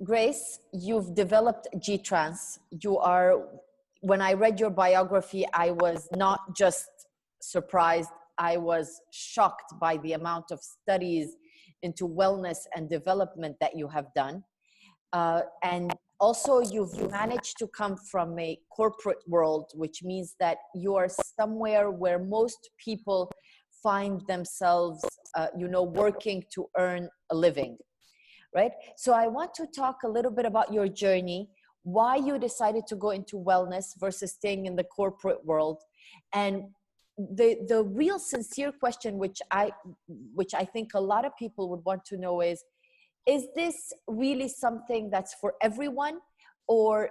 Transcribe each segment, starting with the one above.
Grace, you've developed G-Trans. When I read your biography, I was not just surprised, I was shocked by the amount of studies into wellness and development that you have done. And also you've managed to come from a corporate world, which means that you are somewhere where most people find themselves, working to earn a living. Right? So I want to talk a little bit about your journey, why you decided to go into wellness versus staying in the corporate world. And the real sincere question, which I think a lot of people would want to know is this really something that's for everyone? Or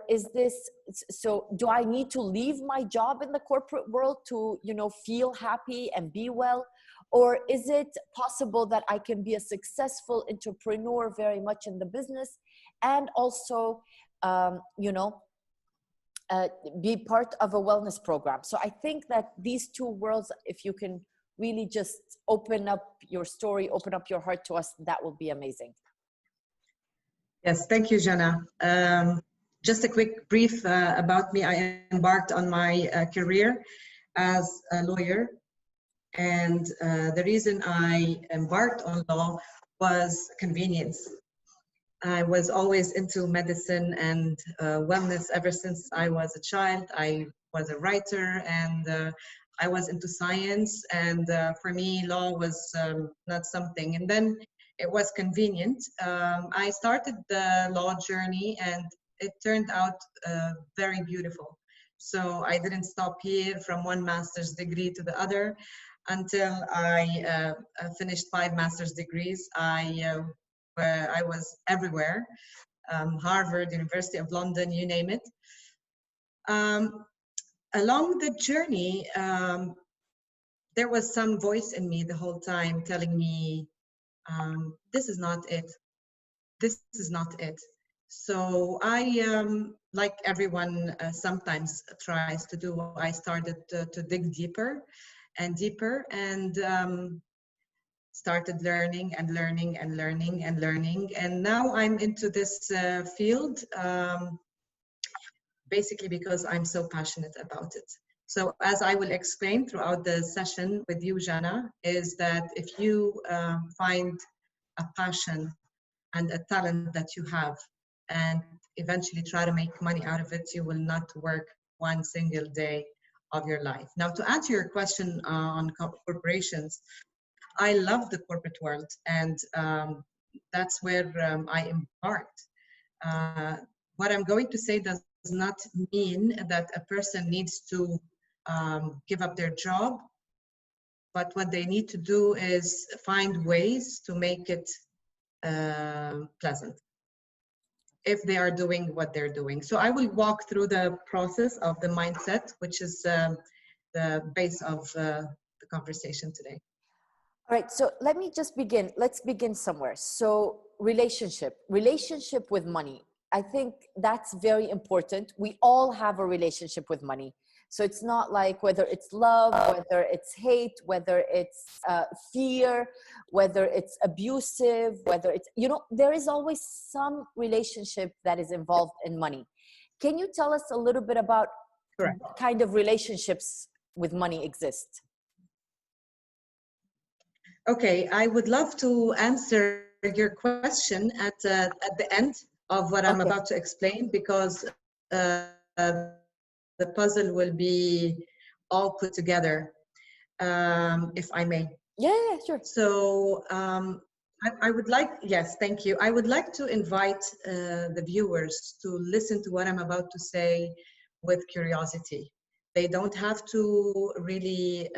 do I need to leave my job in the corporate world to, feel happy and be well? Or is it possible that I can be a successful entrepreneur very much in the business and also, be part of a wellness program? So I think that these two worlds, if you can really just open up your story, open up your heart to us, that will be amazing. Yes, thank you, Jana. Just a quick brief about me. I embarked on my career as a lawyer. And the reason I embarked on law was convenience. I was always into medicine and wellness ever since I was a child. I was a writer and I was into science. And for me, law was not something. And then it was convenient. I started the law journey and it turned out very beautiful. So I didn't stop here from one master's degree to the other until I finished 5 master's degrees. I was everywhere, Harvard, University of London, you name it. Along the journey, there was some voice in me the whole time telling me, this is not it. This is not it. So I, like everyone sometimes tries to do, I started to dig deeper and deeper and started learning and learning and learning and learning. And now I'm into this field basically because I'm so passionate about it. So as I will explain throughout the session with you, Jana, is that if you find a passion and a talent that you have and eventually try to make money out of it, you will not work one single day of your life. Now, to answer your question on corporations, I love the corporate world, and that's where I embarked. What I'm going to say does not mean that a person needs to give up their job, but what they need to do is find ways to make it pleasant if they are doing what they're doing. So I will walk through the process of the mindset, which is the base of the conversation today. All right, so let me just begin. Let's begin somewhere. So relationship with money. I think that's very important. We all have a relationship with money. So it's not like whether it's love, whether it's hate, whether it's fear, whether it's abusive, whether it's, there is always some relationship that is involved in money. Can you tell us a little bit about what kind of relationships with money exist? Okay, I would love to answer your question at the end of what I'm about to explain, because the puzzle will be all put together, if I may. Yeah, sure. So I would like, yes, thank you. I would like to invite the viewers to listen to what I'm about to say with curiosity. They don't have to really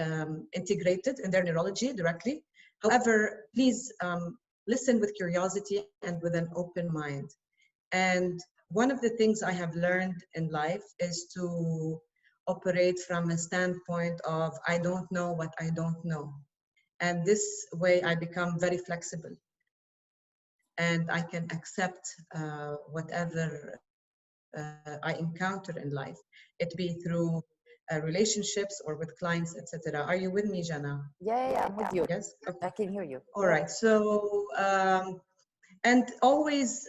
integrate it in their neurology directly. However, please listen with curiosity and with an open mind. And one of the things I have learned in life is to operate from a standpoint of, I don't know what I don't know. And this way I become very flexible and I can accept whatever I encounter in life. It be through relationships or with clients, etc. Are you with me, Jana? Yeah, I'm with you. Yes? Okay. I can hear you. All right. So And always,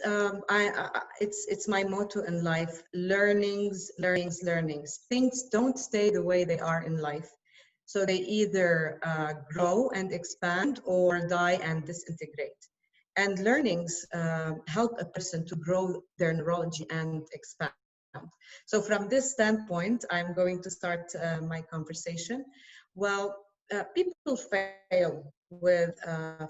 it's my motto in life: learnings, learnings, learnings. Things don't stay the way they are in life. So they either grow and expand or die and disintegrate. And learnings help a person to grow their neurology and expand. So from this standpoint, I'm going to start my conversation. Well, people fail with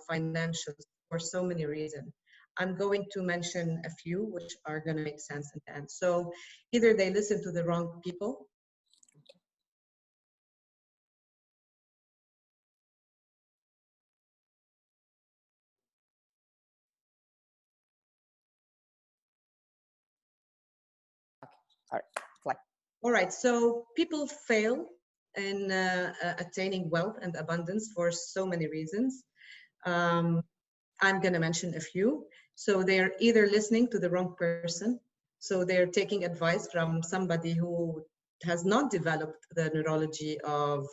financials for so many reasons. I'm going to mention a few which are going to make sense in the end. So either they listen to the wrong people. All right, so people fail in attaining wealth and abundance for so many reasons. I'm going to mention a few. So they're either listening to the wrong person, so they're taking advice from somebody who has not developed the neurology of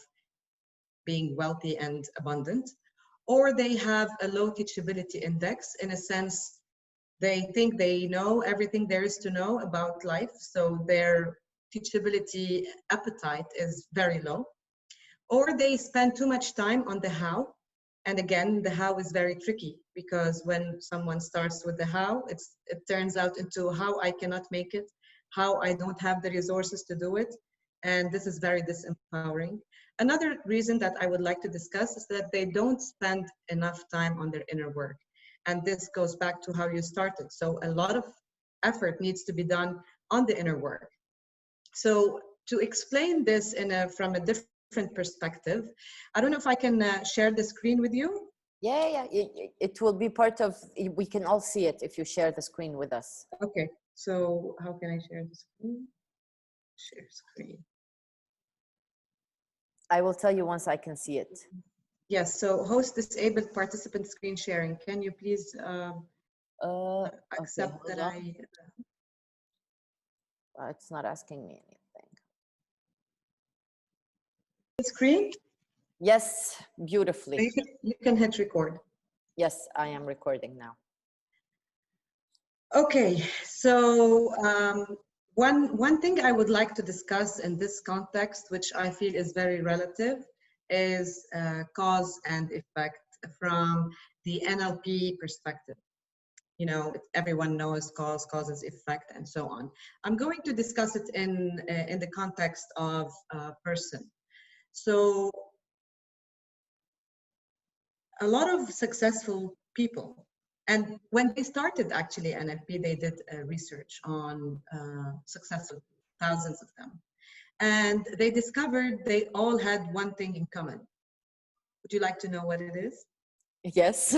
being wealthy and abundant, or they have a low teachability index. In a sense, they think they know everything there is to know about life, so their teachability appetite is very low. Or they spend too much time on the how. And again, the how is very tricky, because when someone starts with the how, it turns out into how I cannot make it, how I don't have the resources to do it. And this is very disempowering. Another reason that I would like to discuss is that they don't spend enough time on their inner work. And this goes back to how you started. So a lot of effort needs to be done on the inner work. So to explain this from a different perspective, I don't know if I can share the screen with you. Yeah, it will be part of, we can all see it if you share the screen with us. Okay, so how can I share the screen? Share screen. I will tell you once I can see it. Yes, so host disabled participant screen sharing. Can you please accept okay, that it's not asking me anything. Screen? Yes, beautifully. You can hit record. Yes, I am recording now. Okay, so one thing I would like to discuss in this context, which I feel is very relative, is cause and effect from the NLP perspective. You know, everyone knows cause, causes, effect, and so on. I'm going to discuss it in the context of a person. So a lot of successful people, and when they started actually NLP, they did research on successful, thousands of them. And they discovered they all had one thing in common. Would you like to know what it is? Yes,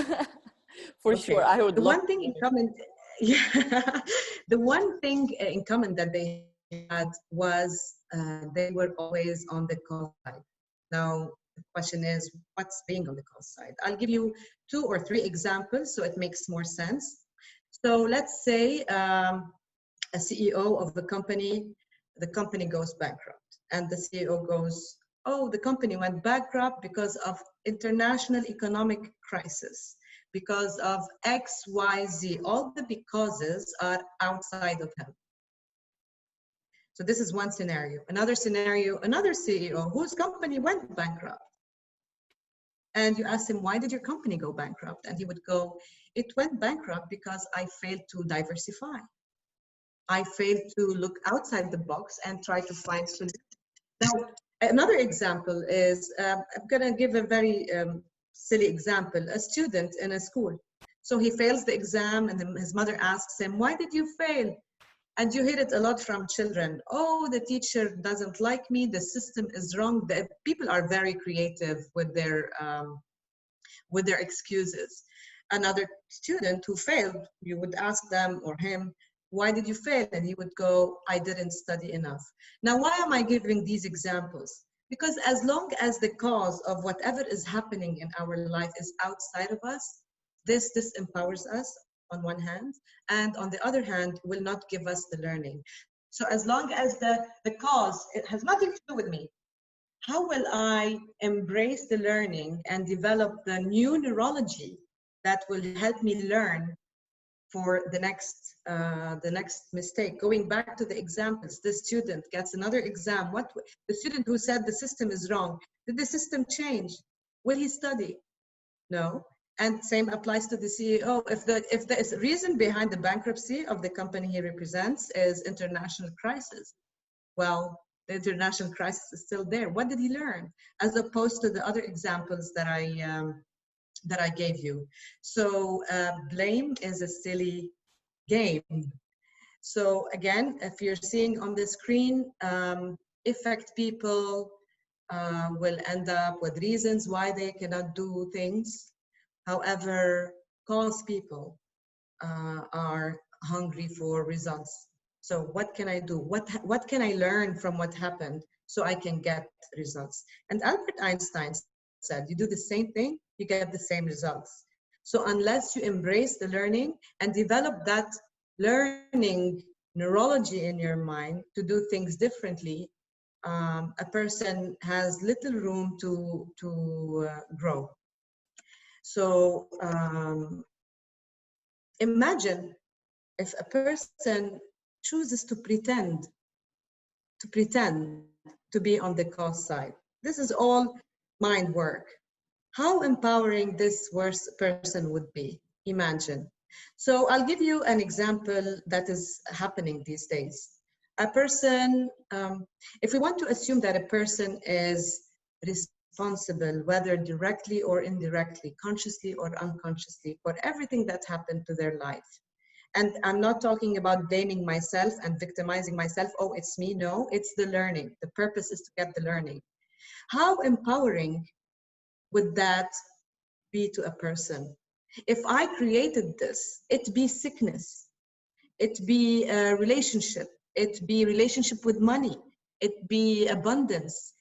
for okay. Sure. I would the love one thing in common, yeah, the one thing in common that they had was they were always on the cause side. Now, the question is, what's being on the cause side? I'll give you 2 or 3 examples so it makes more sense. So let's say a CEO of the company goes bankrupt, and the CEO goes, oh, the company went bankrupt because of international economic crisis, because of X, Y, Z. All the becauses are outside of him. So this is one scenario. Another scenario, another CEO whose company went bankrupt. And you ask him, why did your company go bankrupt? And he would go, it went bankrupt because I failed to diversify. I failed to look outside the box and try to find solutions. Now, another example is, I'm gonna give a very silly example, a student in a school. So he fails the exam and then his mother asks him, why did you fail? And you hear it a lot from children. Oh, the teacher doesn't like me, the system is wrong. The people are very creative with their excuses. Another student who failed, you would ask them or him, why did you fail? And he would go, I didn't study enough. Now, why am I giving these examples? Because as long as the cause of whatever is happening in our life is outside of us, this empowers us on one hand, and on the other hand, will not give us the learning. So as long as the cause, it has nothing to do with me, how will I embrace the learning and develop the new neurology that will help me learn for the next mistake. Going back to the examples, the student gets another exam. The student who said the system is wrong, did the system change? Will he study? No. And same applies to the CEO. If the reason behind the bankruptcy of the company he represents is international crisis, well, the international crisis is still there. What did he learn? As opposed to the other examples that I gave you. So blame is a silly game. So again, if you're seeing on the screen, affect people will end up with reasons why they cannot do things. However, cause people are hungry for results. So what can I do? What can I learn from what happened so I can get results? And Albert Einstein said, you do the same thing, you get the same results. So unless you embrace the learning and develop that learning neurology in your mind to do things differently, a person has little room to grow. So imagine if a person chooses to pretend to be on the cause side. This is all mind work. How empowering this worst person would be, imagine. So I'll give you an example that is happening these days. A person, if we want to assume that a person is responsible, whether directly or indirectly, consciously or unconsciously, for everything that happened to their life. And I'm not talking about blaming myself and victimizing myself. Oh, it's me. No, it's the learning. The purpose is to get the learning. How empowering would that be to a person? If I created this, it be sickness, it be a relationship, it be relationship with money, it be abundance,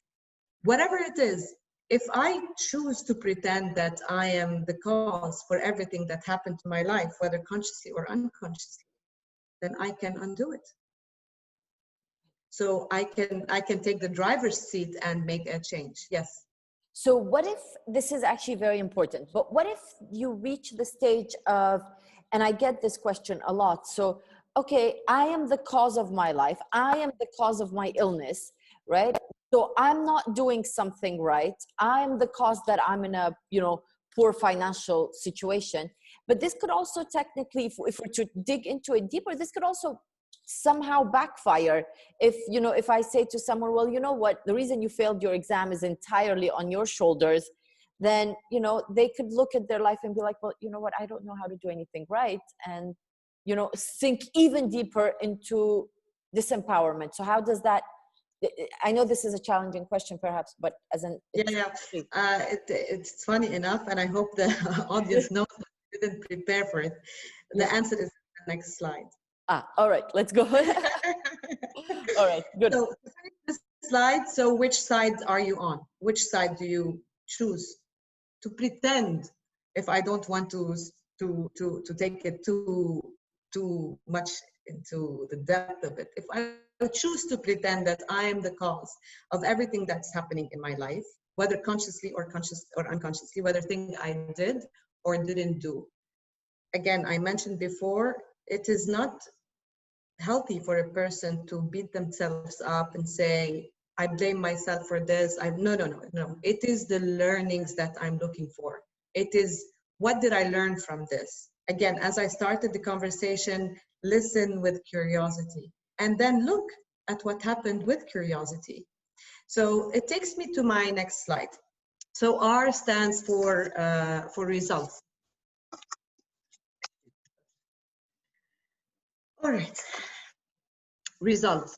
whatever it is. If I choose to pretend that I am the cause for everything that happened to my life, whether consciously or unconsciously, then I can undo it. So I can take the driver's seat and make a change. Yes. So what if, this is actually very important, but what if you reach the stage of, and I get this question a lot, so, okay, I am the cause of my life, I am the cause of my illness, right? So I'm not doing something right. I'm the cause that I'm in a, poor financial situation. But this could also technically, if we're to dig into it deeper, this could also somehow backfire. If I say to someone, well, you know what, the reason you failed your exam is entirely on your shoulders, then, they could look at their life and be like, well, you know what, I don't know how to do anything right. And, sink even deeper into disempowerment. So how does that, I know this is a challenging question perhaps, but it's funny enough, and I hope the audience knows that I didn't prepare for it. The answer is the next slide. All right, let's go. All right, good. So this slide, so which side are you on? Which side do you choose to pretend? If I don't want to take it too much into the depth of it, if I choose to pretend that I am the cause of everything that's happening in my life, whether consciously or unconsciously, whether thing I did or didn't do. Again, I mentioned before, it is not healthy for a person to beat themselves up and say, I blame myself for this. No. It is the learnings that I'm looking for. It is, what did I learn from this? Again, as I started the conversation, listen with curiosity and then look at what happened with curiosity. So it takes me to my next slide. So R stands for results. All right, results.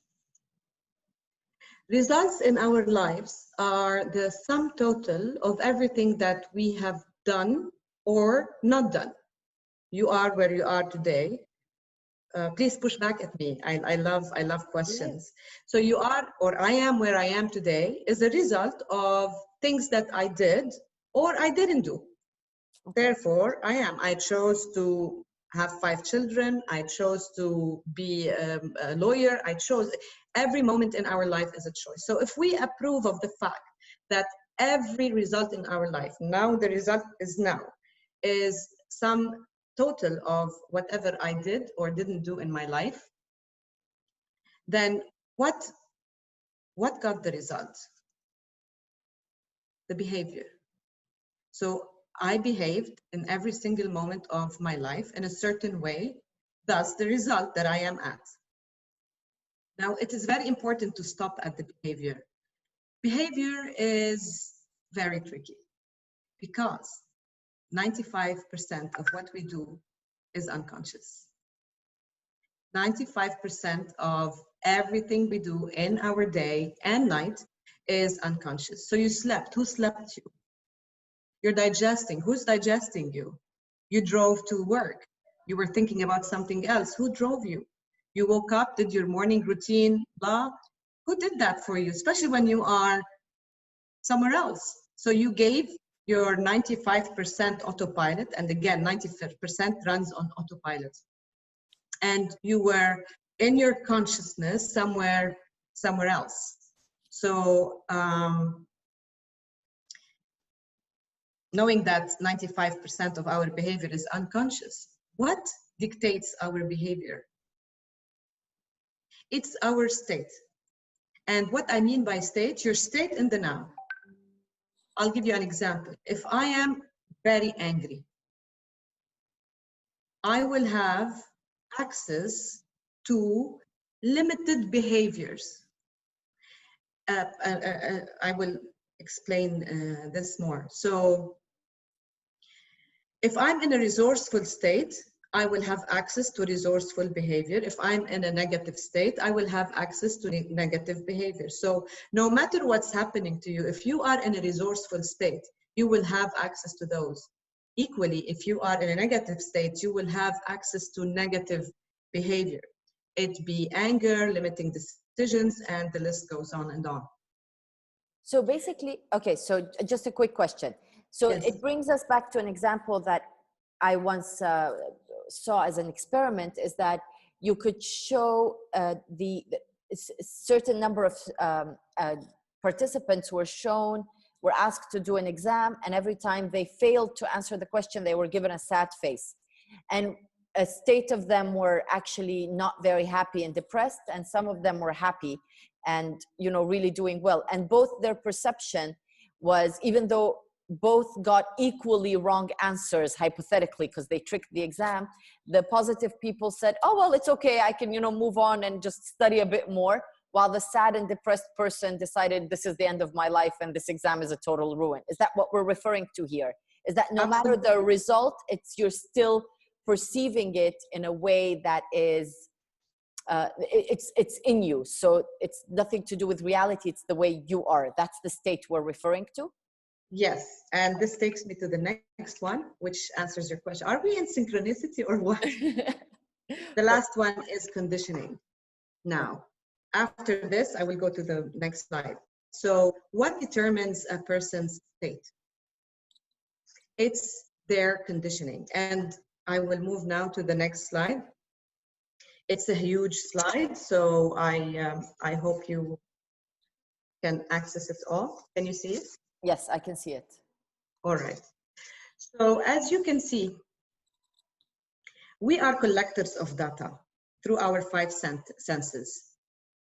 Results in our lives are the sum total of everything that we have done or not done. You are where you are today. Please push back at me. I love questions. Yes. So you are, or I am where I am today is a result of things that I did or I didn't do. Okay. Therefore, I chose to have 5 children. I chose to be a lawyer. I chose, every moment in our life is a choice. So if we approve of the fact that every result in our life, now the result is now, is some total of whatever I did or didn't do in my life, then what got the result? The behavior. So I behaved in every single moment of my life in a certain way, thus the result that I am at. Now, it is very important to stop at the behavior. Behavior is very tricky because 95% of what we do is unconscious. 95% of everything we do in our day and night is unconscious. So you slept. Who slept you? You're digesting. Who's digesting you? You drove to work. You were thinking about something else. Who drove you? You woke up, did your morning routine, blah. Who did that for you? Especially when you are somewhere else. So you gave your 95% autopilot, and again, 95% runs on autopilot. And you were in your consciousness somewhere else. So knowing that 95% of our behavior is unconscious, what dictates our behavior? It's our state. And what I mean by state, your state in the now. I'll give you an example. If I am very angry, I will have access to limited behaviors. I will explain this more. So if I'm in a resourceful state, I will have access to resourceful behavior. If I'm in a negative state, I will have access to negative behavior. So no matter what's happening to you, if you are in a resourceful state, you will have access to those. Equally, if you are in a negative state, you will have access to negative behavior. It be anger, limiting decisions, and the list goes on and on. So basically, okay, so just a quick question. So yes. It brings us back to an example that I once saw as an experiment, is that you could show the certain number of participants were asked to do an exam, and every time they failed to answer the question, they were given a sad face. And a state of them were actually not very happy and depressed, and some of them were happy and, you know, really doing well. And both their perception was, even though both got equally wrong answers, hypothetically, because they tricked the exam, the positive people said, oh, well, it's okay, I can, you know, move on and just study a bit more, while the sad and depressed person decided, this is the end of my life and this exam is a total ruin. Is that what we're referring to here? Is that no matter the result, you're still perceiving it in a way that is, it's in you. So it's nothing to do with reality, it's the way you are. That's the state we're referring to? Yes, and this takes me to the next one, which answers your question. Are we in synchronicity or what? The last one is conditioning. Now, after this, I will go to the next slide. So what determines a person's state? It's their conditioning. And I will move now to the next slide. It's a huge slide, so I hope you can access it all. Can you see it? Yes, I can see it. All right. So as you can see, we are collectors of data through our 5 senses.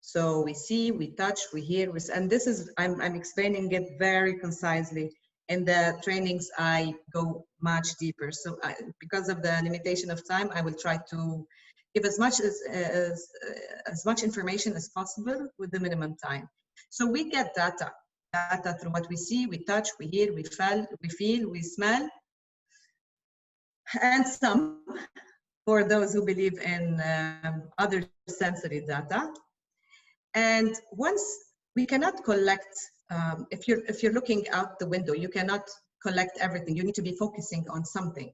So we see, we touch, we hear, and this is, I'm explaining it very concisely. In the trainings, I go much deeper. So because of the limitation of time, I will try to give as much information as possible with the minimum time. So we get data through what we see, we touch, we hear, we feel, we smell, and some, for those who believe in other sensory data. And once we cannot collect, if you're looking out the window, you cannot collect everything. You need to be focusing on something.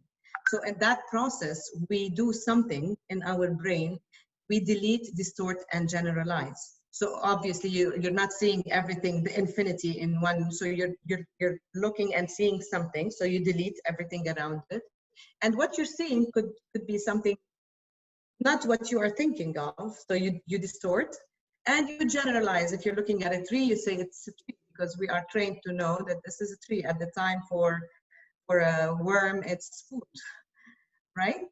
So in that process, we do something in our brain. We delete, distort, and generalize. So obviously you're not seeing everything, the infinity in one. So you're looking and seeing something. So you delete everything around it. And what you're seeing could be something, not what you are thinking of. So you distort and you generalize. If you're looking at a tree, you say it's a tree, because we are trained to know that this is a tree. At the time for a worm, it's food, right?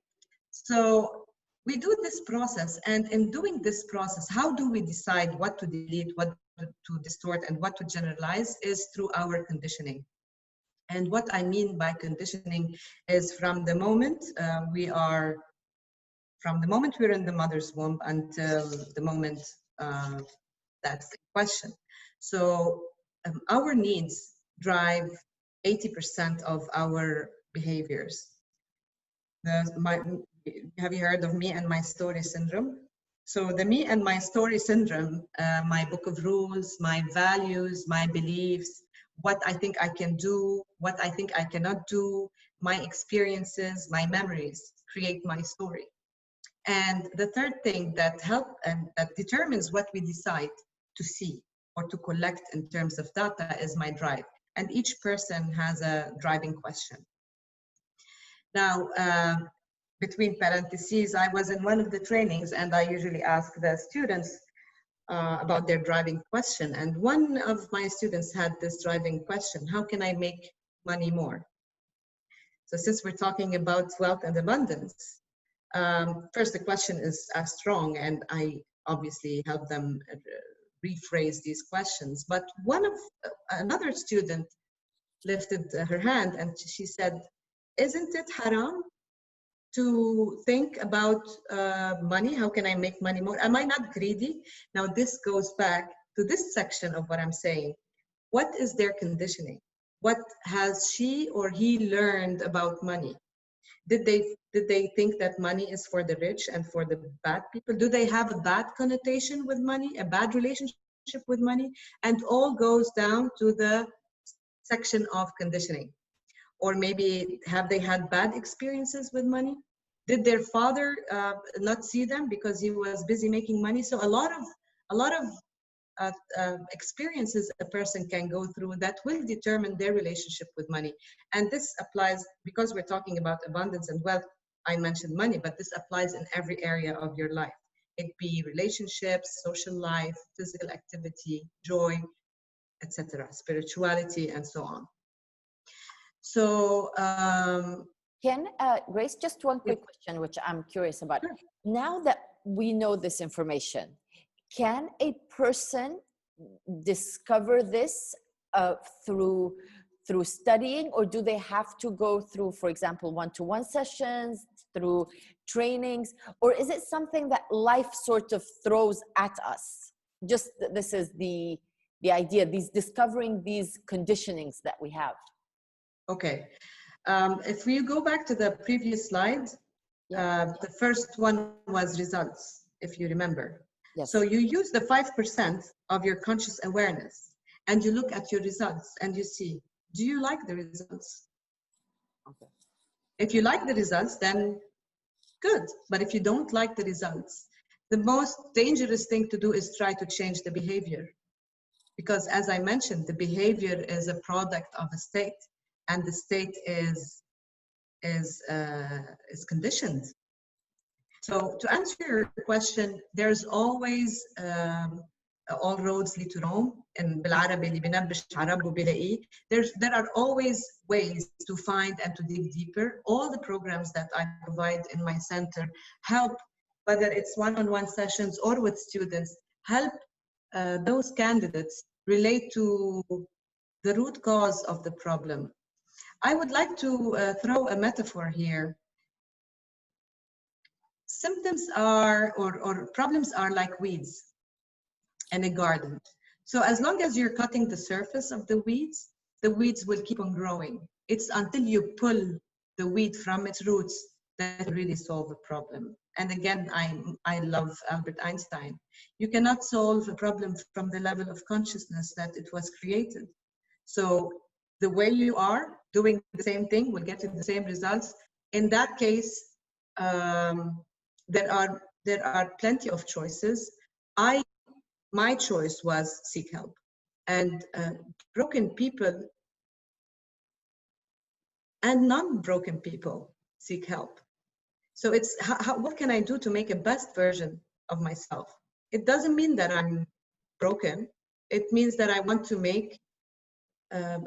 So we do this process, and in doing this process, how do we decide what to delete, what to distort, and what to generalize is through our conditioning. And what I mean by conditioning is from the moment we're in the mother's womb until the moment that's the question. So our needs drive 80% of our behaviors. Have you heard of me and my story syndrome? So the me and my story syndrome, my book of rules, my values, my beliefs, what I think I can do, what I think I cannot do, my experiences, my memories create my story. And the third thing that that determines what we decide to see or to collect in terms of data is my drive. And each person has a driving question. Now, between parentheses, I was in one of the trainings and I usually ask the students about their driving question. And one of my students had this driving question: how can I make money more? So since we're talking about wealth and abundance, first the question is strong, and I obviously help them rephrase these questions. But another student lifted her hand and she said, isn't it haram to think about money? How can I make money more? Am I not greedy? Now this goes back to this section of what I'm saying. What is their conditioning? What has she or he learned about money? Did they think that money is for the rich and for the bad people? Do they have a bad connotation with money, a bad relationship with money? And all goes down to the section of conditioning. Or maybe have they had bad experiences with money? Did their father not see them because he was busy making money? So a lot of experiences a person can go through that will determine their relationship with money. And this applies, because we're talking about abundance and wealth, I mentioned money, but this applies in every area of your life. It be relationships, social life, physical activity, joy, etc., spirituality, and so on. So Grace, just one quick question, which I'm curious about. Sure. Now that we know this information, can a person discover this through studying, or do they have to go through, for example, one-to-one sessions, through trainings, or is it something that life sort of throws at us? Just this is the idea, discovering these conditionings that we have. Okay. If we go back to the previous slide, the first one was results, if you remember. Yes. So you use the 5% of your conscious awareness and you look at your results and you see, do you like the results? Okay. If you like the results, then good. But if you don't like the results, the most dangerous thing to do is try to change the behavior. Because as I mentioned, the behavior is a product of a state, and the state is conditioned. So to answer your question, there's always all roads lead to Rome, and there are always ways to find and to dig deeper. All the programs that I provide in my center help, whether it's one-on-one sessions or with students, help those candidates relate to the root cause of the problem. I would like to throw a metaphor here. Symptoms are, or problems are like weeds in a garden. So as long as you're cutting the surface of the weeds will keep on growing. It's until you pull the weed from its roots that you really solve a problem. And again, I love Albert Einstein. You cannot solve a problem from the level of consciousness that it was created. So the way you are doing the same thing will get you the same results. In that case, there are plenty of choices. My choice was seek help, and broken people and non-broken people seek help. So it's what can I do to make a best version of myself? It doesn't mean that I'm broken. It means that I want to make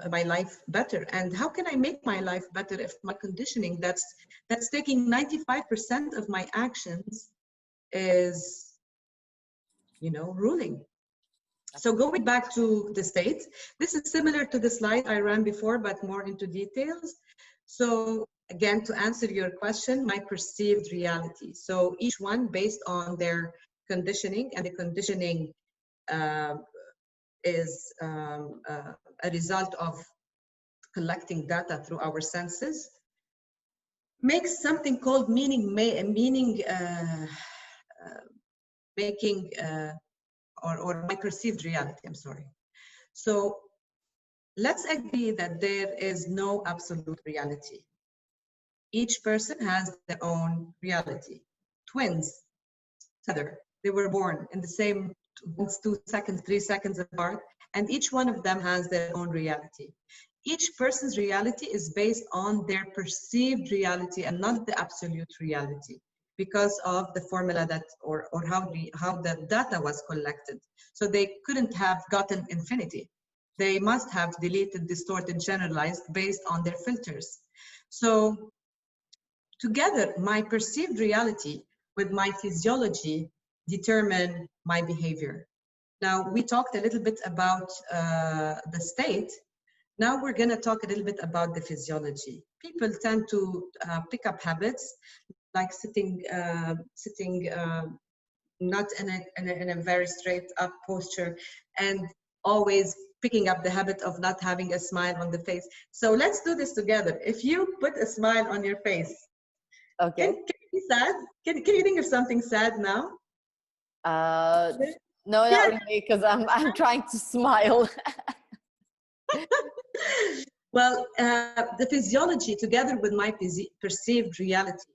my life better? And how can I make my life better if my conditioning that's taking 95% of my actions is, ruling? So going back to the state, this is similar to the slide I ran before, but more into details. So again, to answer your question, my perceived reality. So each one based on their conditioning, and the conditioning is a result of collecting data through our senses, makes something called meaning making or my perceived reality, I'm sorry. So let's agree that there is no absolute reality. Each person has their own reality. Twins, together, they were born in the same 2 seconds, 3 seconds apart, and each one of them has their own reality. Each person's reality is based on their perceived reality and not the absolute reality, because of the formula that, or how the data was collected. So they couldn't have gotten infinity. They must have deleted, distorted, generalized based on their filters. So together, my perceived reality with my physiology determine my behavior. Now, we talked a little bit about the state. Now we're going to talk a little bit about the physiology. People tend to pick up habits like sitting not in a very straight up posture, and always picking up the habit of not having a smile on the face. So let's do this together. If you put a smile on your face, Okay. can you be sad? Can you think of something sad now? No, not really, because I'm trying to smile. Well, the physiology together with my perceived reality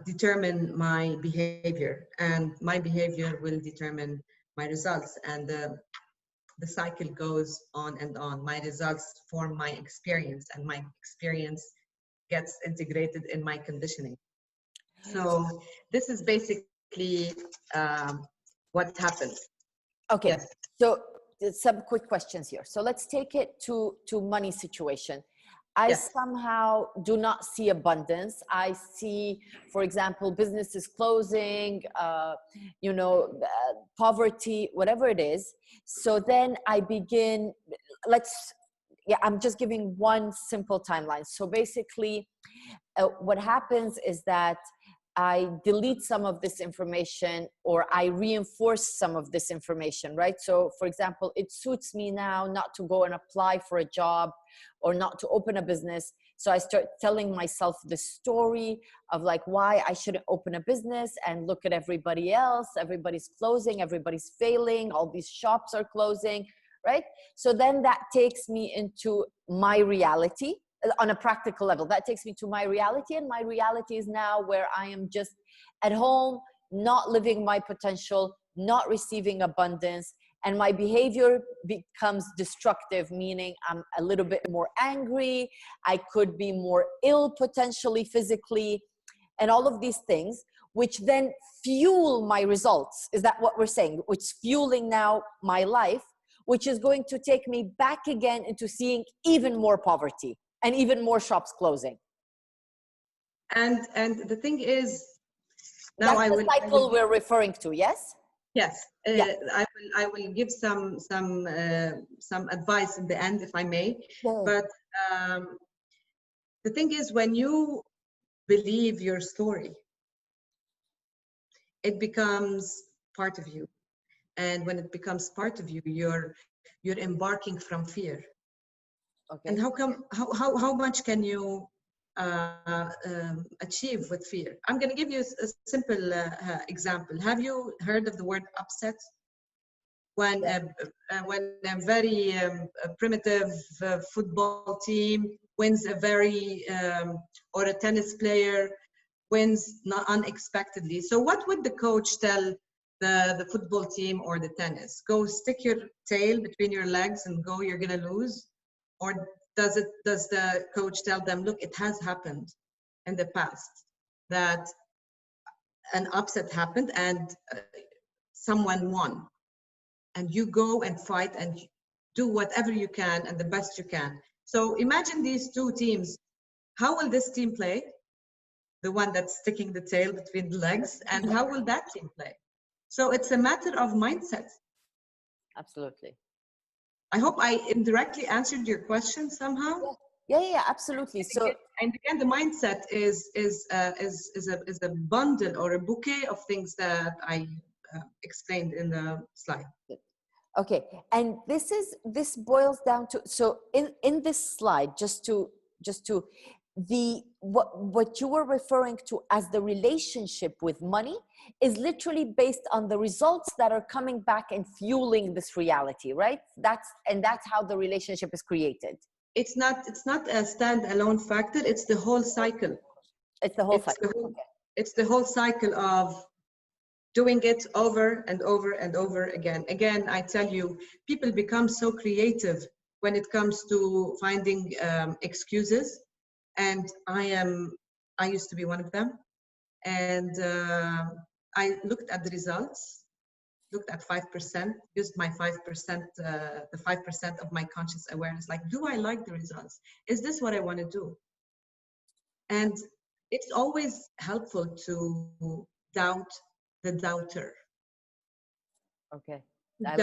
determine my behavior, and my behavior will determine my results, and the cycle goes on and on. My results form my experience, and my experience gets integrated in my conditioning. So this is basically what happens. Okay, yes. So some quick questions here. So let's take it to money situation. I Yes. somehow do not see abundance. I see, for example, businesses closing, poverty, whatever it is. So then I begin, I'm just giving one simple timeline. So basically, what happens is that I delete some of this information, or I reinforce some of this information, right? So for example, it suits me now not to go and apply for a job or not to open a business. So I start telling myself the story of like why I shouldn't open a business, and look at everybody else. Everybody's closing, everybody's failing, all these shops are closing, right? So then that takes me into my reality. On a practical level, that takes me to my reality, and my reality is now where I am just at home, not living my potential, not receiving abundance, and my behavior becomes destructive, meaning I'm a little bit more angry, I could be more ill potentially physically, and all of these things, which then fuel my results. Is that what we're saying? Which fueling now my life, which is going to take me back again into seeing even more poverty and even more shops closing. And the thing is, now that's the cycle we're referring to. Yes. Yes. I will give some advice in the end, if I may. Yeah. But the thing is, when you believe your story, it becomes part of you, and when it becomes part of you, you're embarking from fear. Okay. And how much can you achieve with fear? I'm going to give you a simple example. Have you heard of the word upset? When a very primitive football team wins a very or a tennis player wins not unexpectedly. So what would the coach tell the football team or the tennis? Go stick your tail between your legs and go, you're going to lose? Or does the coach tell them, look, it has happened in the past that an upset happened and someone won, and you go and fight and do whatever you can and the best you can. So imagine these two teams. How will this team play? The one that's sticking the tail between the legs, and how will that team play? So it's a matter of mindset. Absolutely. I hope I indirectly answered your question somehow. Yeah, absolutely. So, and again, the mindset is a bundle or a bouquet of things that I explained in the slide. okay, and this boils down to, so in this slide, just to what you were referring to as the relationship with money is literally based on the results that are coming back and fueling this reality, right? That's how the relationship is created. It's not a standalone factor. It's the whole cycle. It's the whole cycle. It's the whole cycle of doing it over and over and over again. Again, I tell you, people become so creative when it comes to finding excuses. And I used to be one of them. And I looked at the results, looked at 5%, used my 5%, the 5% of my conscious awareness. Like, do I like the results? Is this what I want to do? And it's always helpful to doubt the doubter. Okay. I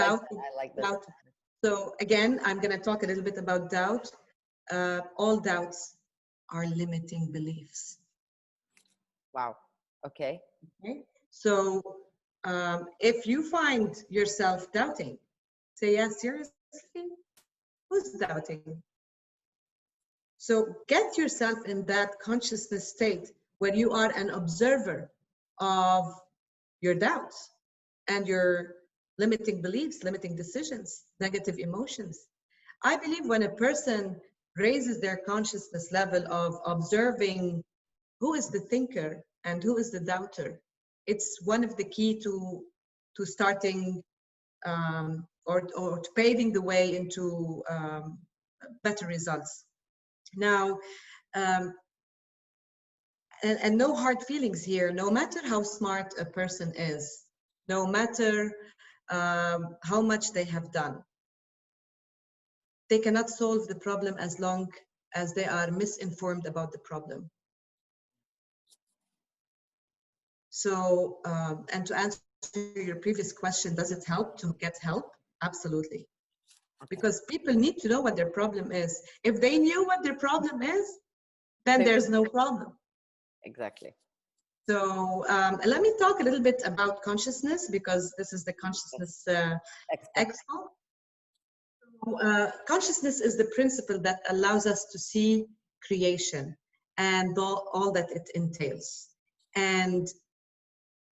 like this. Doubt. So again, I'm going to talk a little bit about doubt. All doubts are limiting beliefs. Wow. Okay. So if you find yourself doubting, say, yeah, seriously, who's doubting? So get yourself in that consciousness state where you are an observer of your doubts and your limiting beliefs, limiting decisions, negative emotions. I believe when a person raises their consciousness level of observing who is the thinker and who is the doubter, it's one of the key to starting or to paving the way into better results. Now, and no hard feelings here, no matter how smart a person is, no matter how much they have done. They cannot solve the problem as long as they are misinformed about the problem. So, and to answer your previous question, does it help to get help? Absolutely. Because people need to know what their problem is. If they knew what their problem is, then there's no problem. Exactly. So let me talk a little bit about consciousness, because this is the consciousness expo. Consciousness is the principle that allows us to see creation and all that it entails. And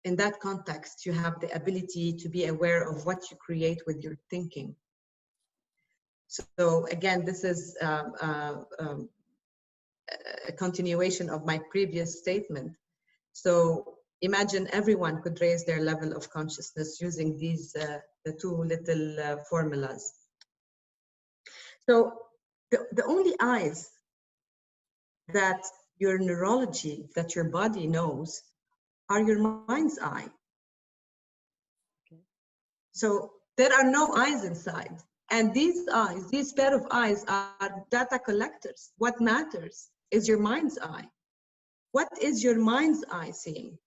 in that context, you have the ability to be aware of what you create with your thinking. So again, this is a continuation of my previous statement. So imagine everyone could raise their level of consciousness using these the two little formulas. So the only eyes that your neurology, that your body knows, are your mind's eye. Okay. So there are no eyes inside. And these eyes, these pair of eyes, are data collectors. What matters is your mind's eye. What is your mind's eye seeing?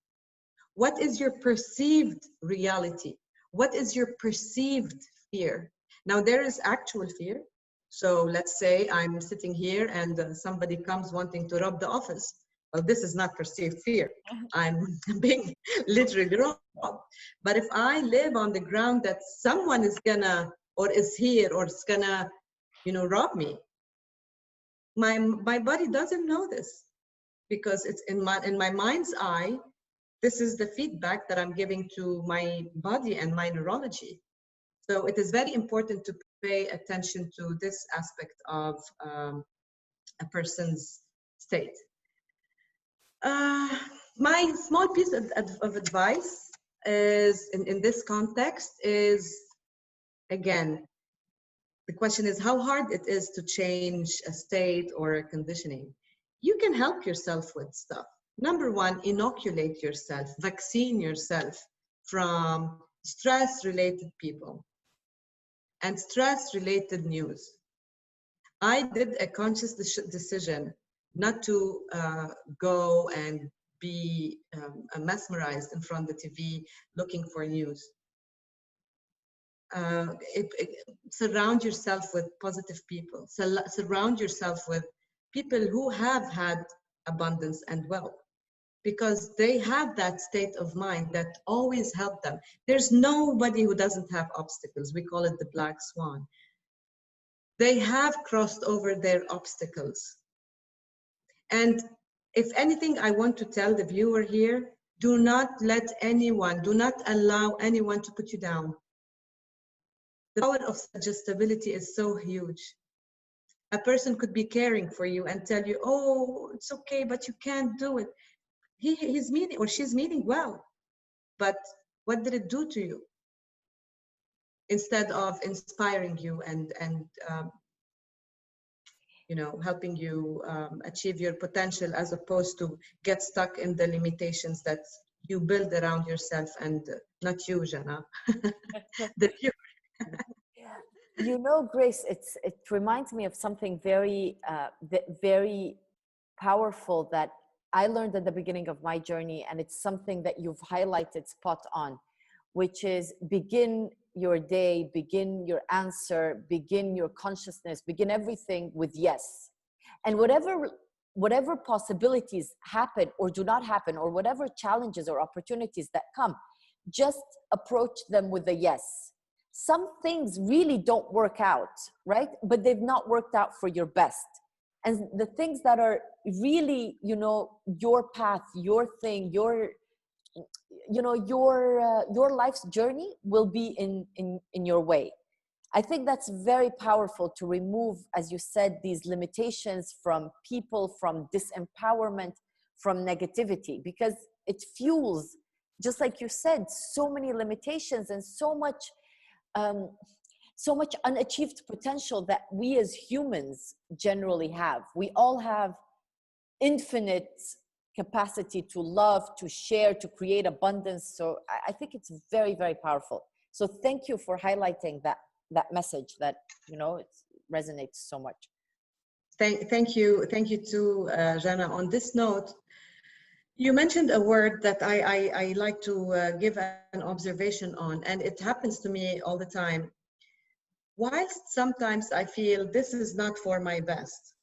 What is your perceived reality? What is your perceived fear? Now, there is actual fear. So let's say I'm sitting here and somebody comes wanting to rob the office. Well, this is not perceived fear. I'm being literally robbed. But if I live on the ground that someone is gonna, or is here, or is gonna, rob me, my body doesn't know this, because it's in my mind's eye. This is the feedback that I'm giving to my body and my neurology. So it is very important to pay attention to this aspect of a person's state. My small piece of advice is in this context is, again, the question is how hard it is to change a state or a conditioning. You can help yourself with stuff. Number one, inoculate yourself, vaccine yourself from stress-related people. and stress-related news. I did a conscious decision not to go and be mesmerized in front of the TV looking for news. Surround yourself with positive people. Surround yourself with people who have had abundance and wealth, because they have that state of mind that always help them. There's nobody who doesn't have obstacles. We call it the black swan. They have crossed over their obstacles. And if anything, I want to tell the viewer here, do not let anyone, do not allow anyone to put you down. The power of suggestibility is so huge. A person could be caring for you and tell you, oh, it's okay, but you can't do it. He's meaning, or she's meaning well, but what did it do to you? Instead of inspiring you and you know, helping you achieve your potential, as opposed to get stuck in the limitations that you build around yourself, and not you, Jana. You know, Grace, it reminds me of something very, very powerful that I learned at the beginning of my journey, and it's something that you've highlighted spot on, which is begin your day, begin your answer, begin your consciousness, begin everything with yes. And whatever possibilities happen or do not happen, or whatever challenges or opportunities that come, just approach them with a yes. Some things really don't work out, right? But they've not worked out for your best. And the things that are really, you know, your path, your thing, your life's journey will be in your way. I think that's very powerful, to remove, as you said, these limitations from people, from disempowerment, from negativity, because it fuels, just like you said, so many limitations and so much unachieved potential that we as humans generally have. We all have infinite capacity to love, to share, to create abundance. So I think it's very, very powerful. So thank you for highlighting that message that, you know, it resonates so much. Thank you too, Jana. On this note, you mentioned a word that I like to give an observation on, and it happens to me all the time. Whilst sometimes I feel this is not for my best,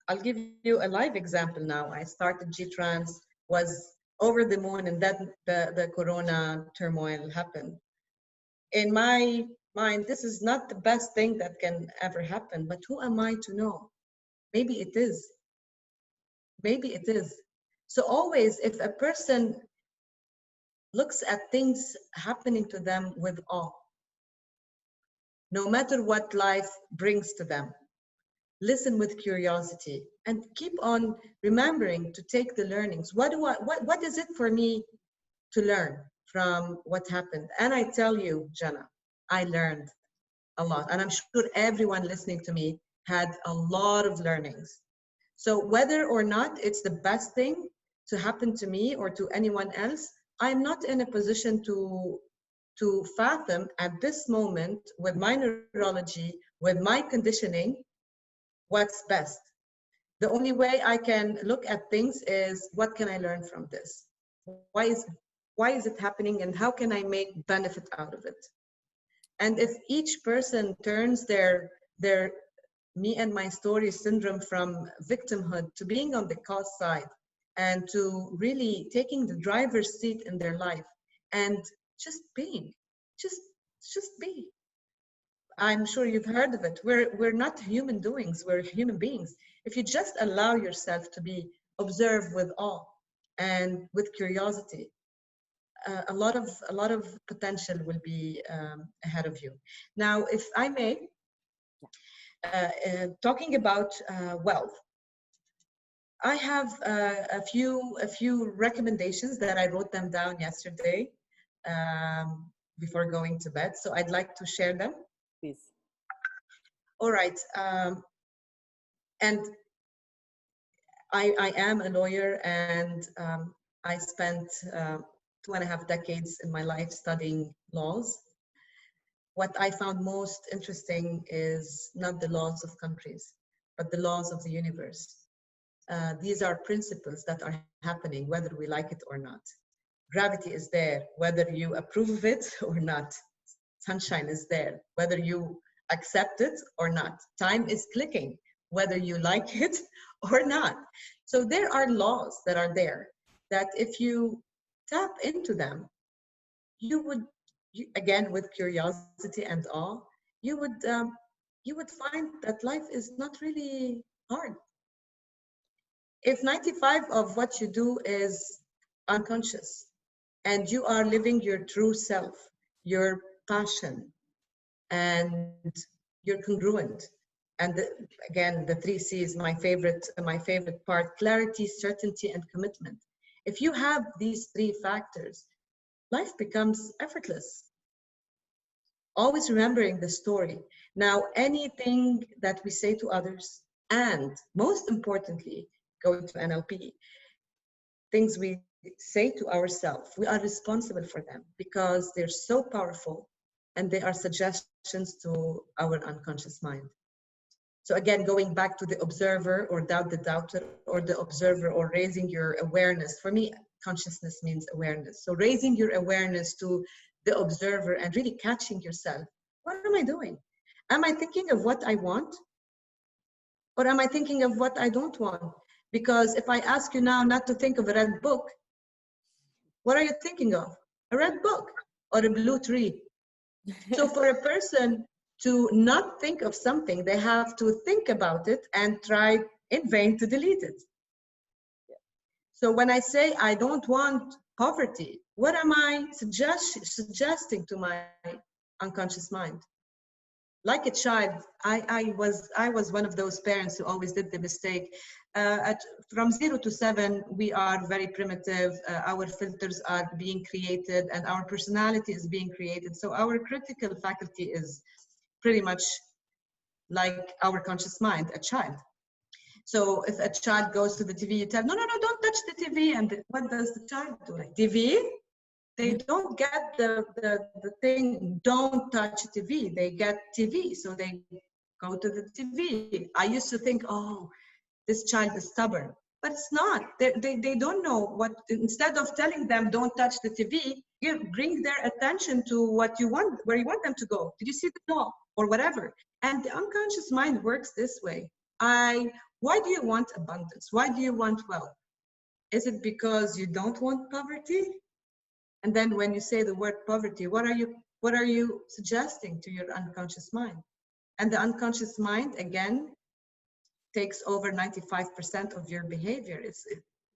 I'll give you a live example now. I started G-Trans, was over the moon, and then the corona turmoil happened. In my mind, this is not the best thing that can ever happen, but who am I to know? Maybe it is. Maybe it is. So always, if a person looks at things happening to them with awe, no matter what life brings to them, listen with curiosity, and keep on remembering to take the learnings. What is it for me to learn from what happened? And I tell you, Jana, I learned a lot, and I'm sure everyone listening to me had a lot of learnings. So whether or not it's the best thing to happen to me or to anyone else, I'm not in a position to fathom at this moment, with my neurology, with my conditioning, what's best. The only way I can look at things is, what can I learn from this? Why is it happening, and how can I make benefit out of it? And if each person turns their me and my story syndrome from victimhood to being on the cause side, and to really taking the driver's seat in their life, and just being, just be. I'm sure you've heard of it. We're not human doings, we're human beings. If you just allow yourself to be observed with awe and with curiosity, a lot of potential will be ahead of you. Now, if I may, talking about wealth, I have a few recommendations that I wrote them down yesterday before going to bed. So I'd like to share them. Please. All right. And I am a lawyer, and I spent 2.5 decades in my life studying laws. what I found most interesting is not the laws of countries, but the laws of the universe. These are principles that are happening whether we like it or not. Gravity is there, whether you approve of it or not. Sunshine is there, whether you accept it or not. Time is clicking, whether you like it or not. So there are laws that are there that if you tap into them, you would, again, with curiosity and awe, you would find that life is not really hard. If 95 of what you do is unconscious and you are living your true self, your passion, and you're congruent, and again, the 3 C's, my favorite part: clarity, certainty, and commitment. If you have these 3 factors, life becomes effortless. Always remembering the story. Now, anything that we say to others, and most importantly, going to NLP, things we say to ourselves, we are responsible for them because they're so powerful and they are suggestions to our unconscious mind. So again, going back to the observer or doubt the doubter, or the observer, or raising your awareness. For me, consciousness means awareness. So raising your awareness to the observer and really catching yourself. What am I doing? Am I thinking of what I want? Or am I thinking of what I don't want? Because if I ask you now not to think of a red book, what are you thinking of? A red book or a blue tree? So for a person to not think of something, they have to think about it and try in vain to delete it. So when I say I don't want poverty, what am I suggesting to my unconscious mind? Like a child, I was one of those parents who always did the mistake. From 0 to 7, we are very primitive. Our filters are being created and our personality is being created. So our critical faculty is pretty much like our conscious mind, a child. So if a child goes to the TV, you tell, no, don't touch the TV. And what does the child do? Like, TV? They don't get the thing, don't touch TV. They get TV, so they go to the TV. I used to think, oh, this child is stubborn. But it's not. They don't know what, instead of telling them don't touch the TV, you bring their attention to what you want, where you want them to go. Did you see the dog? Or whatever. And the unconscious mind works this way. Why do you want abundance? Why do you want wealth? Is it because you don't want poverty? And then when you say the word poverty, what are you suggesting to your unconscious mind? And the unconscious mind, again, takes over 95% of your behavior.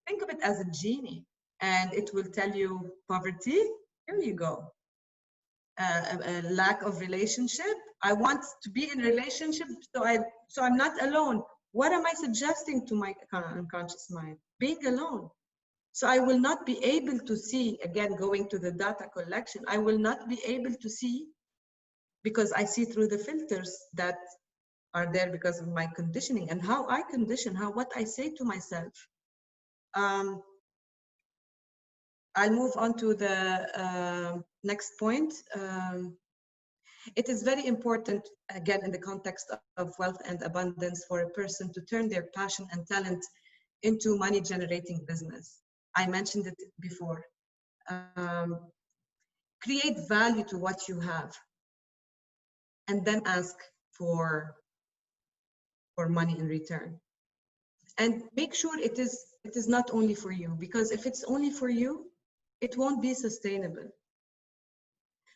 Think of it as a genie, and it will tell you poverty, here you go. A lack of relationship. I want to be in a relationship, so I'm not alone. What am I suggesting to my unconscious mind? Being alone. So I will not be able to see, again, going to the data collection, I will not be able to see because I see through the filters that are there because of my conditioning and how I condition, what I say to myself. I'll move on to the next point. It is very important, again, in the context of wealth and abundance, for a person to turn their passion and talent into money-generating business. I mentioned it before. Create value to what you have, and then ask for money in return. And make sure it is not only for you, because if it's only for you, it won't be sustainable.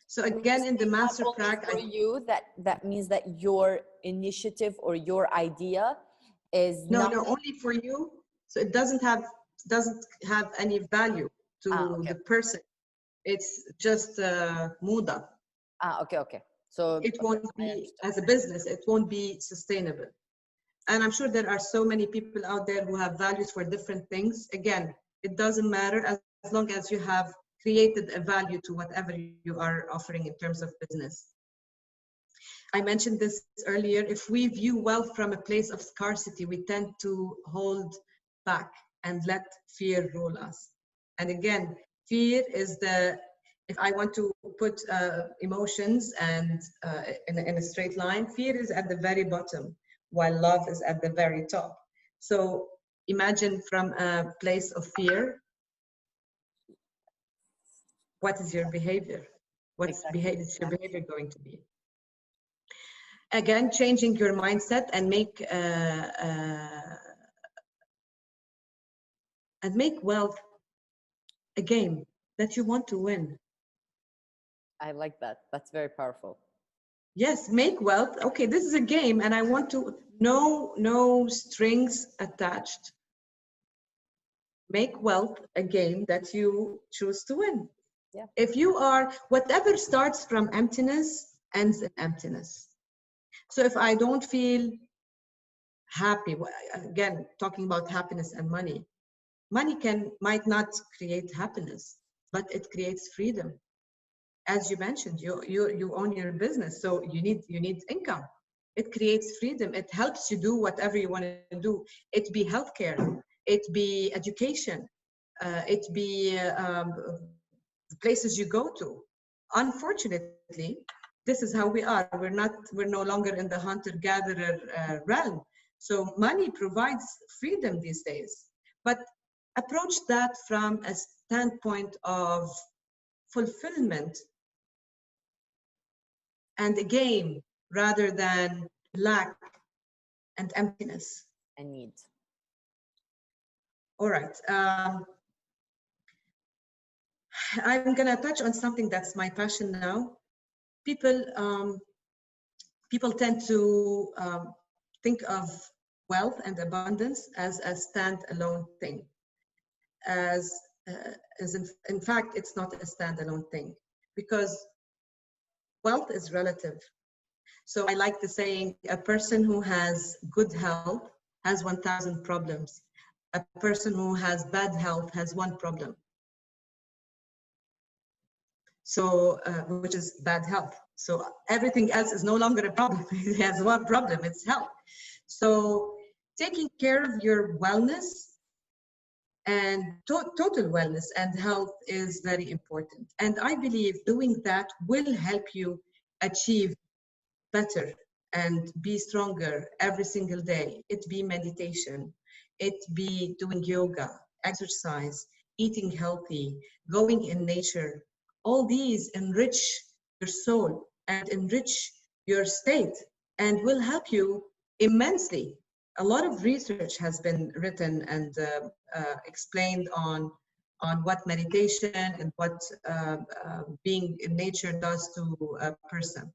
So again, in the master track, for you, that means that your initiative or your idea is no, only for you. So it doesn't have any value to the person. It's just muda. Okay. So it won't be, as a business, it won't be sustainable. And I'm sure there are so many people out there who have values for different things. Again, it doesn't matter as long as you have created a value to whatever you are offering in terms of business. I mentioned this earlier. If we view wealth from a place of scarcity, we tend to hold back and let fear rule us. And again, fear is if I want to put emotions and in a straight line, fear is at the very bottom, while love is at the very top. So imagine from a place of fear, what is your behavior? What's is your behavior going to be? Again, changing your mindset and make wealth a game that you want to win. I like that. That's very powerful. Yes, make wealth. Okay, this is a game and I want to, no strings attached. Make wealth a game that you choose to win. Yeah. If you are, whatever starts from emptiness ends in emptiness. So if I don't feel happy, again, talking about happiness and money, money might not create happiness, but it creates freedom. As you mentioned, you own your business, so you need income. It creates freedom. It helps you do whatever you want to do. It be healthcare, it be education, it be the places you go to. Unfortunately, this is how we are. We're no longer in the hunter-gatherer realm. So money provides freedom these days, but approach that from a standpoint of fulfillment and a game rather than lack and emptiness. And need. All right. I'm going to touch on something that's my passion now. People tend to think of wealth and abundance as a standalone thing. As in fact, it's not a standalone thing, because wealth is relative. So I like the saying, a person who has good health has 1,000 problems. A person who has bad health has one problem. So, which is bad health. So everything else is no longer a problem. It has one problem, it's health. So taking care of your wellness and total wellness and health is very important. And I believe doing that will help you achieve better and be stronger every single day. It be meditation, it be doing yoga, exercise, eating healthy, going in nature. All these enrich your soul and enrich your state and will help you immensely. A lot of research has been written and explained on what meditation and what being in nature does to a person.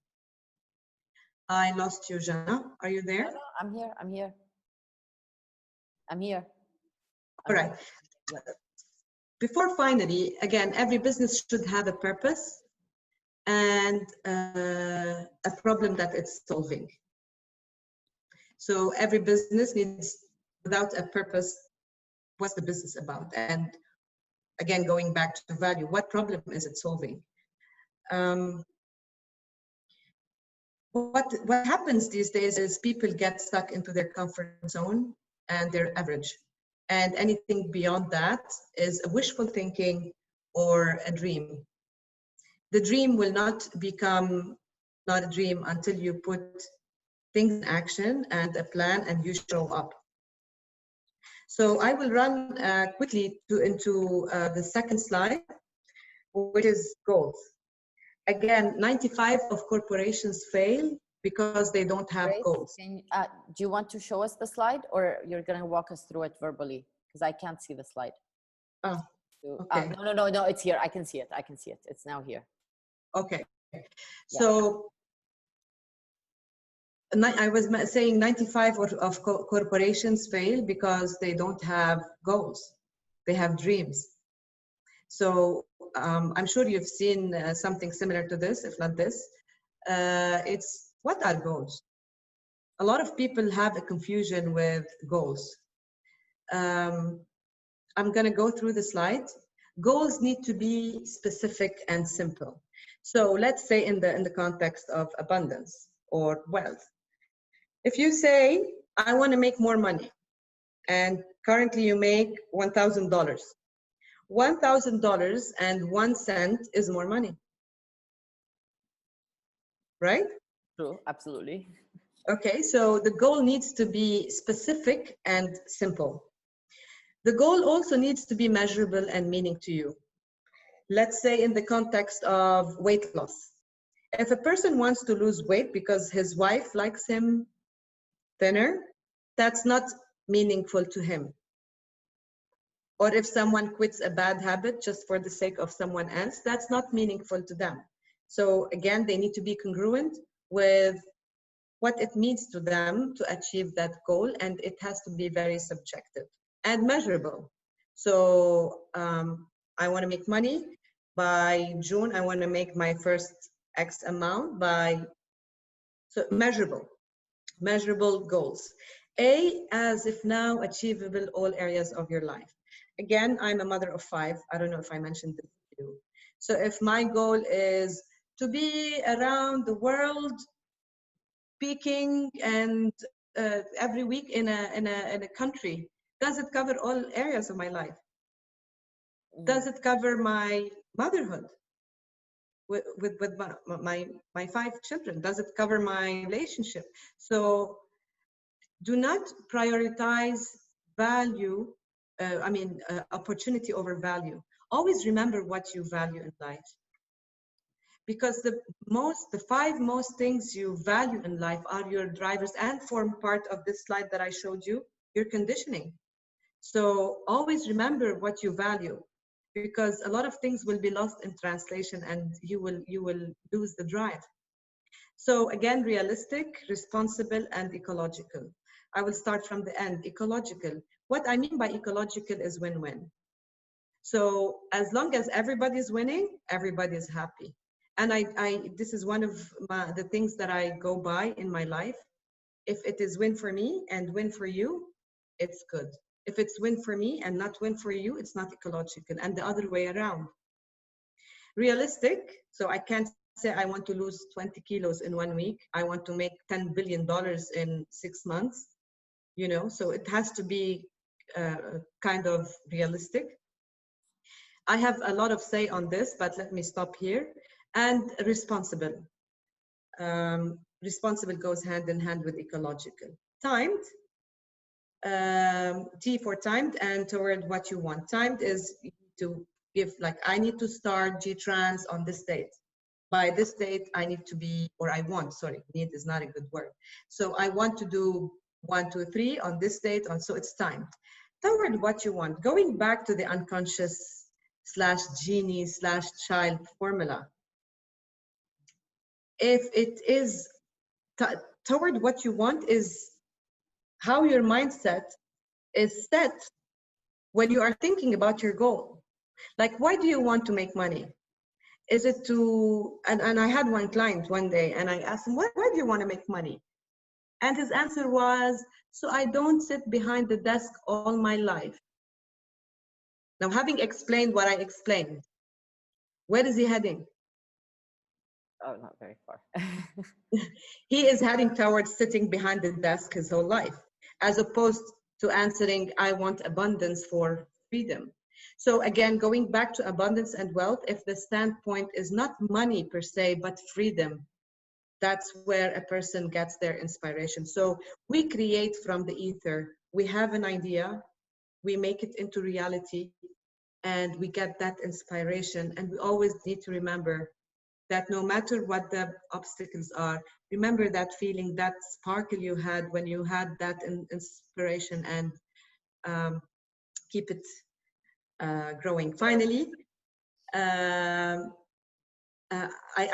I lost you, Jana. Are you there? No, I'm here. I'm here. I'm here. All right. Before finally, again, every business should have a purpose and a problem that it's solving. So every business needs, without a purpose, what's the business about? And again, going back to value, what problem is it solving? What happens these days is people get stuck into their comfort zone and their average. And anything beyond that is a wishful thinking or a dream. The dream will not become not a dream until you put things in action and a plan and you show up. So I will run quickly into the second slide, which is goals. Again, 95% of corporations fail because they don't have goals. Do you want to show us the slide, or you're going to walk us through it verbally? Because I can't see the slide. Oh, okay. No, it's here. I can see it. It's now here. Okay. Yeah. So I was saying 95% of corporations fail because they don't have goals. They have dreams. So I'm sure you've seen something similar to this, if not this. It's what are goals? A lot of people have a confusion with goals. I'm going to go through the slide. Goals need to be specific and simple. So let's say in the context of abundance or wealth. If you say, I want to make more money, and currently you make $1,000, $1,000 and 1 cent is more money, right? True, absolutely. Okay, so the goal needs to be specific and simple. The goal also needs to be measurable and meaning to you. Let's say in the context of weight loss. If a person wants to lose weight because his wife likes him thinner, that's not meaningful to him. Or if someone quits a bad habit just for the sake of someone else, that's not meaningful to them. So again, they need to be congruent with what it means to them to achieve that goal, and it has to be very subjective and measurable. So I want to make money by June. I want to make my first X amount by, so measurable goals. A, as if now achievable all areas of your life. Again, I'm a mother of 5. I don't know if I mentioned this to you. So if my goal is to be around the world, speaking and every week in a country, does it cover all areas of my life? Does it cover my motherhood with my 5 children? Does it cover my relationship? So do not prioritize value, opportunity over value. Always remember what you value in life. Because the 5 most things you value in life are your drivers and form part of this slide that I showed you, your conditioning. So always remember what you value, because a lot of things will be lost in translation and you will lose the drive. So again, realistic, responsible, and ecological. I will start from the end. Ecological. What I mean by ecological is win-win. So as long as everybody's winning, everybody's happy. And this is one of the things that I go by in my life. If it is win for me and win for you, it's good. If it's win for me and not win for you, it's not ecological, and the other way around. Realistic, so I can't say I want to lose 20 kilos in 1 week. I want to make $10 billion in 6 months, you know, so it has to be kind of realistic. I have a lot of say on this, but let me stop here. And responsible. Responsible goes hand in hand with ecological. Timed, T for timed, and toward what you want. Timed is to give, like, I need to start G-Trans on this date. By this date, I need to be, or I want, sorry, need is not a good word. So I want to do 1, 2, 3 on this date, so it's timed. Toward what you want. Going back to the unconscious / genie / child formula. If it is toward what you want, is how your mindset is set when you are thinking about your goal. Like, why do you want to make money? Is it to, and I had one client one day and I asked him, why do you want to make money? And his answer was, so I don't sit behind the desk all my life. Now, having explained what I explained, where is he heading? Oh, not very far. He is heading towards sitting behind the desk his whole life, as opposed to answering, I want abundance for freedom. So again, going back to abundance and wealth, if the standpoint is not money per se, but freedom, that's where a person gets their inspiration. So we create from the ether. We have an idea, we make it into reality, and we get that inspiration. And we always need to remember that no matter what the obstacles are, remember that feeling, that sparkle you had when you had that inspiration, and keep it growing. Finally, I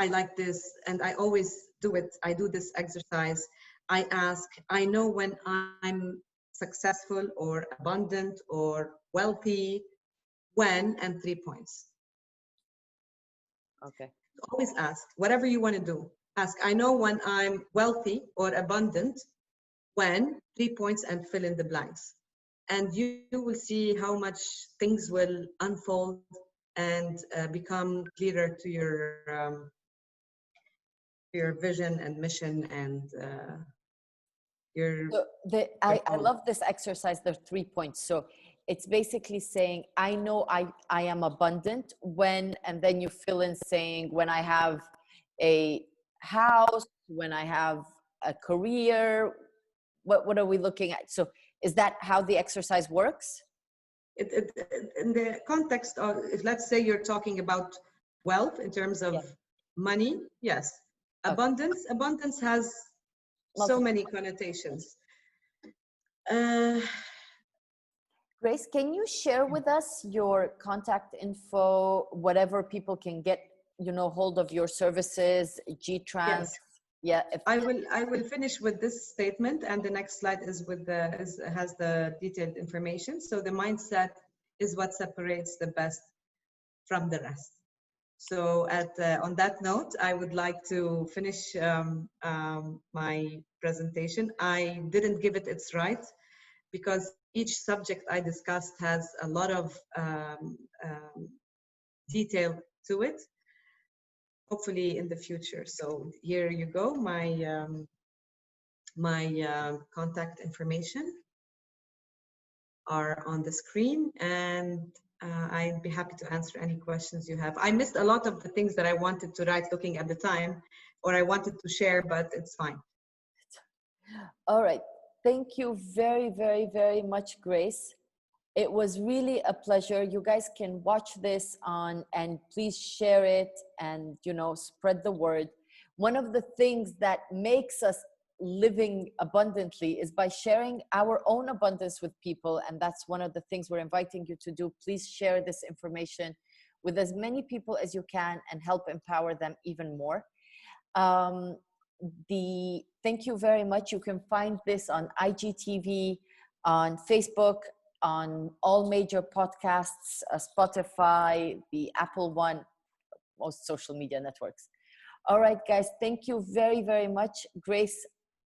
like this, and I always do it. I do this exercise. I ask, I know when I'm successful or abundant or wealthy, when, and 3 points. Okay. Always ask, whatever you want to do, ask, I know when I'm wealthy or abundant, when, 3 points, and fill in the blanks. And you will see how much things will unfold and become clearer to your vision and mission and your. So I love this exercise. There are 3 points. So it's basically saying, I know I am abundant when, and then you fill in saying, when I have a house, when I have a career, what are we looking at? So is that how the exercise works? In the context of, if let's say you're talking about wealth in terms of money, yes. Okay. Abundance has so many connotations. Grace, can you share with us your contact info, whatever people can get, hold of your services, G-Trans? Yes. Yeah. I will finish with this statement, and the next slide is with has the detailed information. So the mindset is what separates the best from the rest. So on that note, I would like to finish my presentation. I didn't give it its right because each subject I discussed has a lot of detail to it. Hopefully in the future. So here you go, my contact information are on the screen, and I'd be happy to answer any questions you have. I missed a lot of the things that I wanted to write looking at the time, or I wanted to share, but it's fine. All right. Thank you very, very, very much, Grace. It was really a pleasure. You guys can watch this and please share it and, spread the word. One of the things that makes us living abundantly is by sharing our own abundance with people. And that's one of the things we're inviting you to do. Please share this information with as many people as you can and help empower them even more. Thank you very much. You can find this on IGTV, on Facebook, on all major podcasts, Spotify, the Apple one, most social media networks. All right, guys, thank you very, very much. Grace,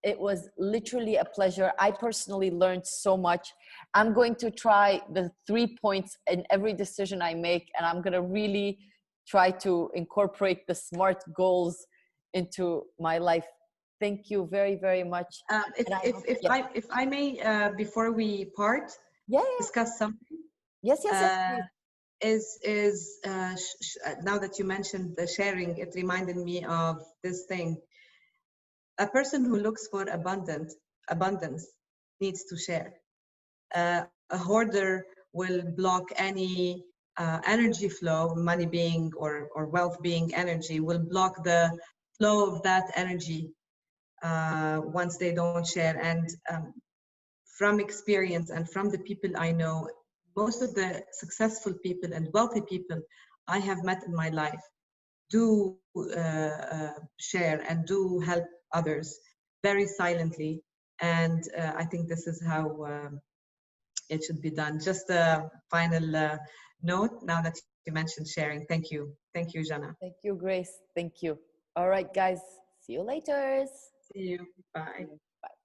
it was literally a pleasure. I personally learned so much. I'm going to try the 3 points in every decision I make, and I'm going to really try to incorporate the SMART goals into my life. Thank you very, very much. If I may, before we part, discuss something. Yes. Now that you mentioned the sharing, it reminded me of this thing. A person who looks for abundance needs to share. A hoarder will block any energy flow, money being or wealth being energy, will block the flow of that energy once they don't share. And from experience and from the people I know, most of the successful people and wealthy people I have met in my life do share and do help others very silently. And I think this is how it should be done. Just a final note, now that you mentioned sharing. Thank you. Thank you, Jana. Thank you, Grace. Thank you. All right, guys. See you later. See you. Bye. Bye.